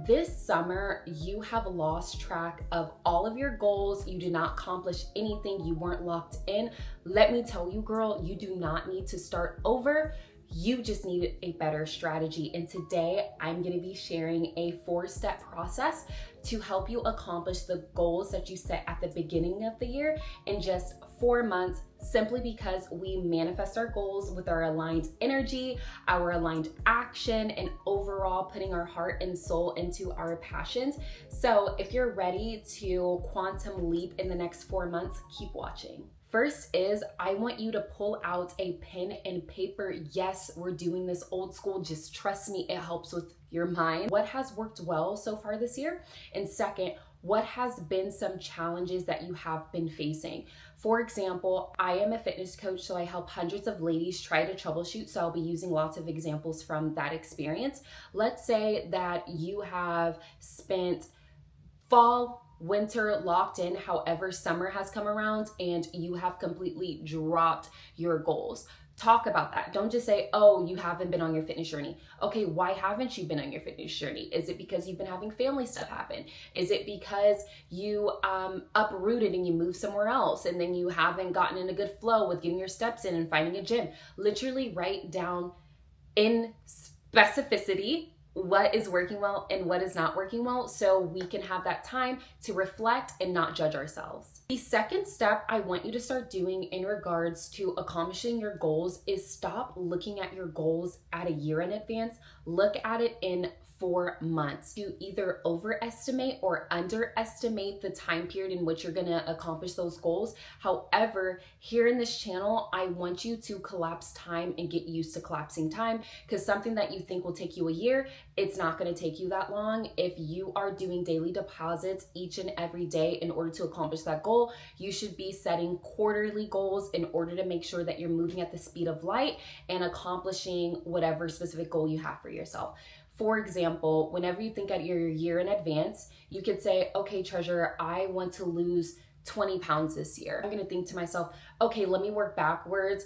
this summer, you have lost track of all of your goals. You did not accomplish anything. You weren't locked in. Let me tell you, girl, you do not need to start over. You just need a better strategy. And today I'm going to be sharing a 4-step process to help you accomplish the goals that you set at the beginning of the year in just 4 months, simply because we manifest our goals with our aligned energy, our aligned action, and overall putting our heart and soul into our passions. So if you're ready to quantum leap in the next 4 months, keep watching. First is, I want you to pull out a pen and paper. Yes, we're doing this old school. Just trust me, it helps with your mind. What has worked well so far this year? And second, what has been some challenges that you have been facing? For example, I am a fitness coach, so I help hundreds of ladies try to troubleshoot. So I'll be using lots of examples from that experience. Let's say that you have spent fall, winter locked in, however, summer has come around and you have completely dropped your goals. Talk about that. Don't just say, oh, you haven't been on your fitness journey. Okay, why haven't you been on your fitness journey? Is it because you've been having family stuff happen? Is it because you uprooted and you moved somewhere else and then you haven't gotten in a good flow with getting your steps in and finding a gym? Literally write down in specificity what is working well and what is not working well, so we can have that time to reflect and not judge ourselves. The second step I want you to start doing in regards to accomplishing your goals is stop looking at your goals at a year in advance. Look at it in 4 months. You either overestimate or underestimate the time period in which you're gonna accomplish those goals. However, here in this channel, I want you to collapse time and get used to collapsing time, because something that you think will take you a year, it's not gonna take you that long. If you are doing daily deposits each and every day in order to accomplish that goal, you should be setting quarterly goals in order to make sure that you're moving at the speed of light and accomplishing whatever specific goal you have for yourself. For example, whenever you think at your year in advance, you could say, okay, Treasure, I want to lose 20 pounds this year. I'm gonna think to myself, okay, let me work backwards.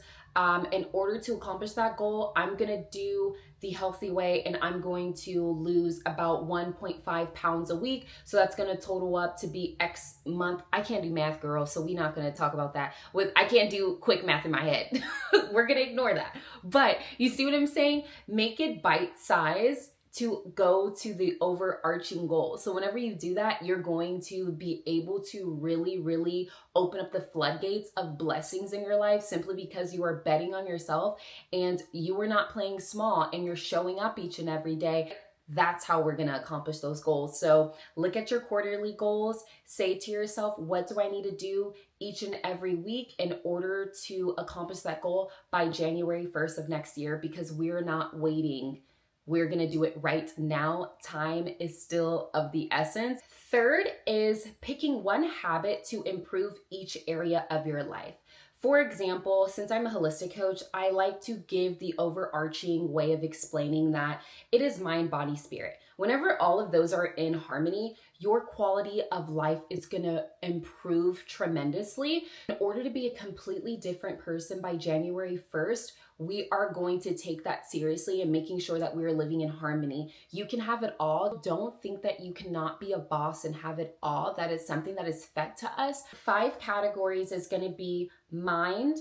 In order to accomplish that goal, I'm gonna do the healthy way and I'm going to lose about 1.5 pounds a week. So that's gonna total up to be X month. I can't do math, girl, so we're not gonna talk about that. I can't do quick math in my head. We're gonna ignore that. But you see what I'm saying? Make it bite-sized to go to the overarching goal. So whenever you do that, you're going to be able to really, really open up the floodgates of blessings in your life, simply because you are betting on yourself and you are not playing small and you're showing up each and every day. That's how we're going to accomplish those goals. So look at your quarterly goals, say to yourself, what do I need to do each and every week in order to accomplish that goal by January 1st of next year? Because we're not waiting. We're gonna do it right now. Time is still of the essence. Third is picking one habit to improve each area of your life. For example, since I'm a holistic coach, I like to give the overarching way of explaining that it is mind, body, spirit. Whenever all of those are in harmony, your quality of life is gonna improve tremendously. In order to be a completely different person by January 1st, we are going to take that seriously and making sure that we're living in harmony. You can have it all. Don't think that you cannot be a boss and have it all. That is something that is fed to us. 5 categories is going to be mind,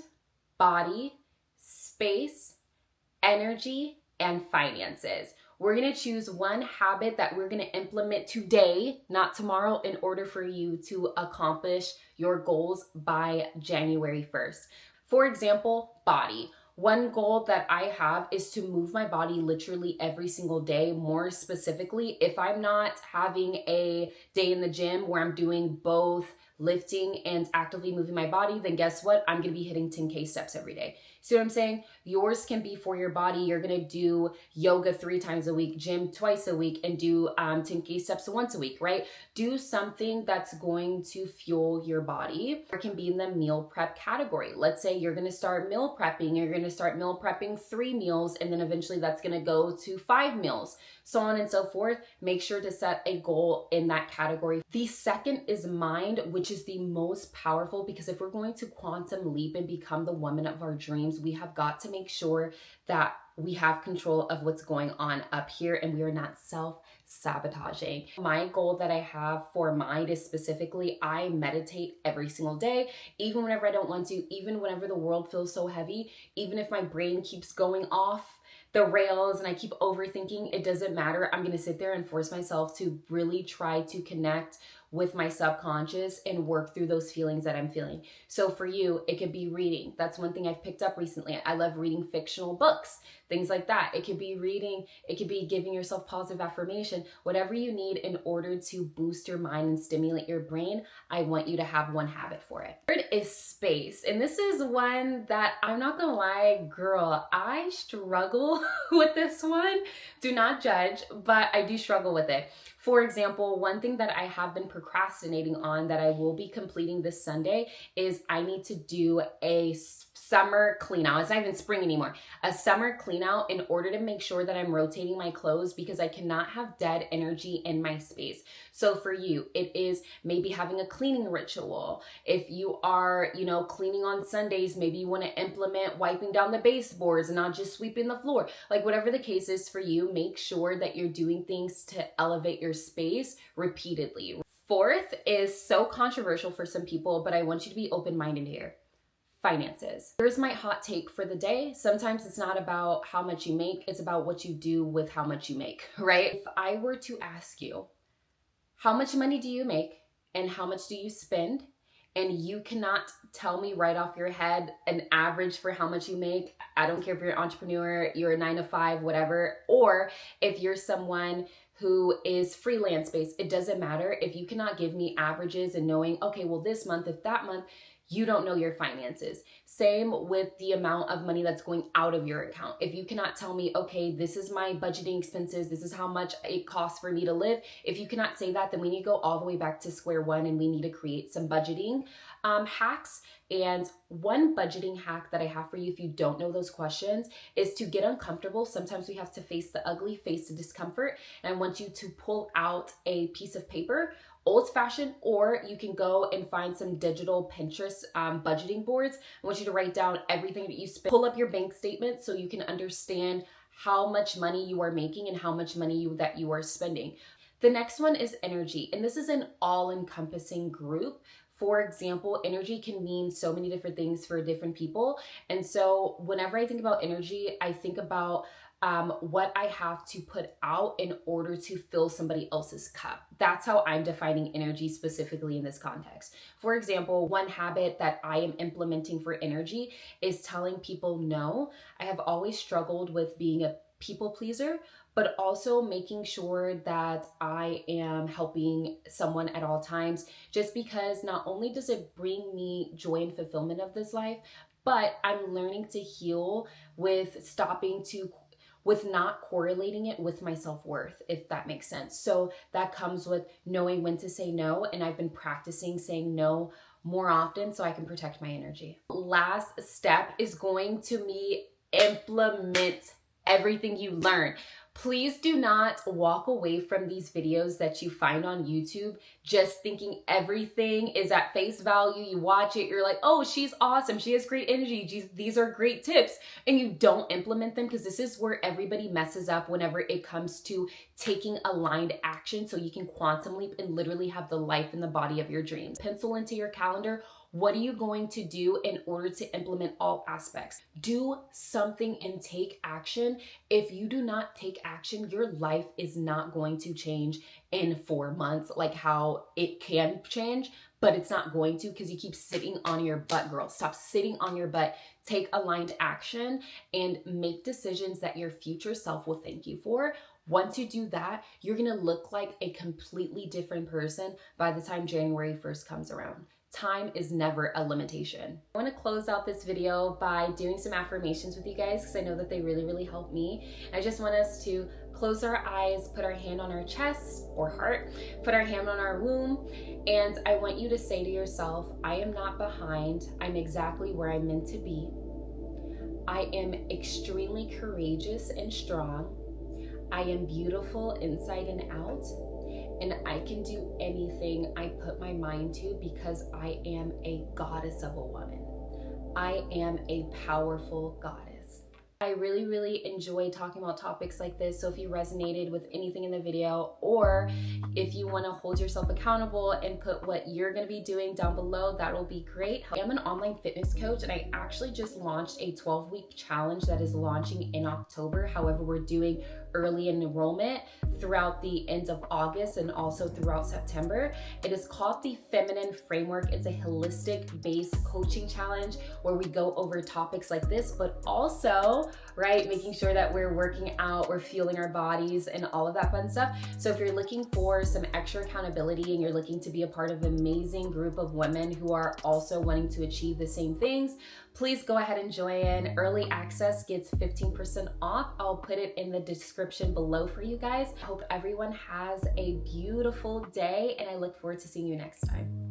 body, space, energy, and finances. We're going to choose one habit that we're going to implement today, not tomorrow, in order for you to accomplish your goals by January 1st. For example, body. One goal that I have is to move my body literally every single day. More specifically, if I'm not having a day in the gym where I'm doing both lifting and actively moving my body, then guess what? I'm gonna be hitting 10K steps every day. See what I'm saying? Yours can be for your body. You're gonna do yoga 3 times a week, gym twice a week, and do 10K steps once a week, right? Do something that's going to fuel your body. Or it can be in the meal prep category. Let's say you're gonna start meal prepping. You're gonna start meal prepping 3 meals, and then eventually that's gonna go to 5 meals, so on and so forth. Make sure to set a goal in that category. The second is mind, which which is the most powerful, because if we're going to quantum leap and become the woman of our dreams, we have got to make sure that we have control of what's going on up here and we are not self-sabotaging. My goal that I have for mind is specifically, I meditate every single day, even whenever I don't want to, even whenever the world feels so heavy, even if my brain keeps going off the rails and I keep overthinking, it doesn't matter. I'm gonna sit there and force myself to really try to connect with my subconscious and work through those feelings that I'm feeling. So for you, it could be reading. That's one thing I've picked up recently. I love reading fictional books, things like that. It could be reading, it could be giving yourself positive affirmation, whatever you need in order to boost your mind and stimulate your brain. I want you to have one habit for it. Third is space. And this is one that I'm not gonna lie, girl, I struggle with this one. Do not judge, but I do struggle with it. For example, one thing that I have been procrastinating on that I will be completing this Sunday is I need to do a summer clean out. It's not even spring anymore. A summer clean out in order to make sure that I'm rotating my clothes, because I cannot have dead energy in my space. So for you, it is maybe having a cleaning ritual. If you are, cleaning on Sundays, maybe you want to implement wiping down the baseboards and not just sweeping the floor. Like whatever the case is for you, make sure that you're doing things to elevate your space repeatedly. Fourth is so controversial for some people, but I want you to be open-minded here. Finances. Here's my hot take for the day. Sometimes it's not about how much you make, it's about what you do with how much you make, right? If I were to ask you, how much money do you make and how much do you spend? And you cannot tell me right off your head an average for how much you make. I don't care if you're an entrepreneur, you're a 9-to-5, whatever, or if you're someone who is freelance based, it doesn't matter. If you cannot give me averages and knowing, okay, well this month, if that month, you don't know your finances. Same with the amount of money that's going out of your account. If you cannot tell me, okay, this is my budgeting expenses, this is how much it costs for me to live. If you cannot say that, then we need to go all the way back to square one and we need to create some budgeting hacks. And one budgeting hack that I have for you, if you don't know those questions, is to get uncomfortable. Sometimes we have to face the ugly, face the discomfort. And I want you to pull out a piece of paper, old-fashioned, or you can go and find some digital Pinterest budgeting boards. I want you to write down everything that you spend. Pull up your bank statement so you can understand how much money you are making and how much money that you are spending. The next one is energy, and this is an all-encompassing group. For example, energy can mean so many different things for different people. And so whenever I think about energy, I think about what I have to put out in order to fill somebody else's cup. That's how I'm defining energy specifically in this context. For example, one habit that I am implementing for energy is telling people no. I have always struggled with being a people pleaser, but also making sure that I am helping someone at all times, just because not only does it bring me joy and fulfillment of this life, but I'm learning to heal with not correlating it with my self-worth, if that makes sense. So that comes with knowing when to say no, and I've been practicing saying no more often so I can protect my energy. Last step is going to be implement everything you learn. Please do not walk away from these videos that you find on YouTube just thinking everything is at face value. You watch it, you're like, oh, she's awesome, she has great energy, these are great tips, and you don't implement them, because this is where everybody messes up whenever it comes to taking aligned action so you can quantum leap and literally have the life and the body of your dreams. Pencil into your calendar, what are you going to do in order to implement all aspects? Do something and take action. If you do not take action, your life is not going to change in 4 months, like how it can change, but it's not going to, because you keep sitting on your butt, girl. Stop sitting on your butt. Take aligned action and make decisions that your future self will thank you for. Once you do that, you're gonna look like a completely different person by the time January 1st comes around. Time is never a limitation. I want to close out this video by doing some affirmations with you guys, because I know that they really help me. I just want us to close our eyes, put our hand on our chest or heart, put our hand on our womb, and I want you to say to yourself, I am not behind, I'm exactly where I'm meant to be. I am extremely courageous and strong. I am beautiful inside and out, and I can do anything I put my mind to because I am a goddess of a woman. I am a powerful goddess. I really enjoy talking about topics like this. So if you resonated with anything in the video, or if you want to hold yourself accountable and put what you're going to be doing down below, that will be great. I am an online fitness coach, and I actually just launched a 12-week challenge that is launching in October. However, we're doing early enrollment throughout the end of August and also throughout September. It is called the Feminine Framework. It's a holistic based coaching challenge where we go over topics like this, but also, right, making sure that we're working out, we're fueling our bodies and all of that fun stuff. So if you're looking for some extra accountability and you're looking to be a part of an amazing group of women who are also wanting to achieve the same things, please go ahead and join. Early access gets 15% off. I'll put it in the description below for you guys. I hope everyone has a beautiful day, and I look forward to seeing you next time.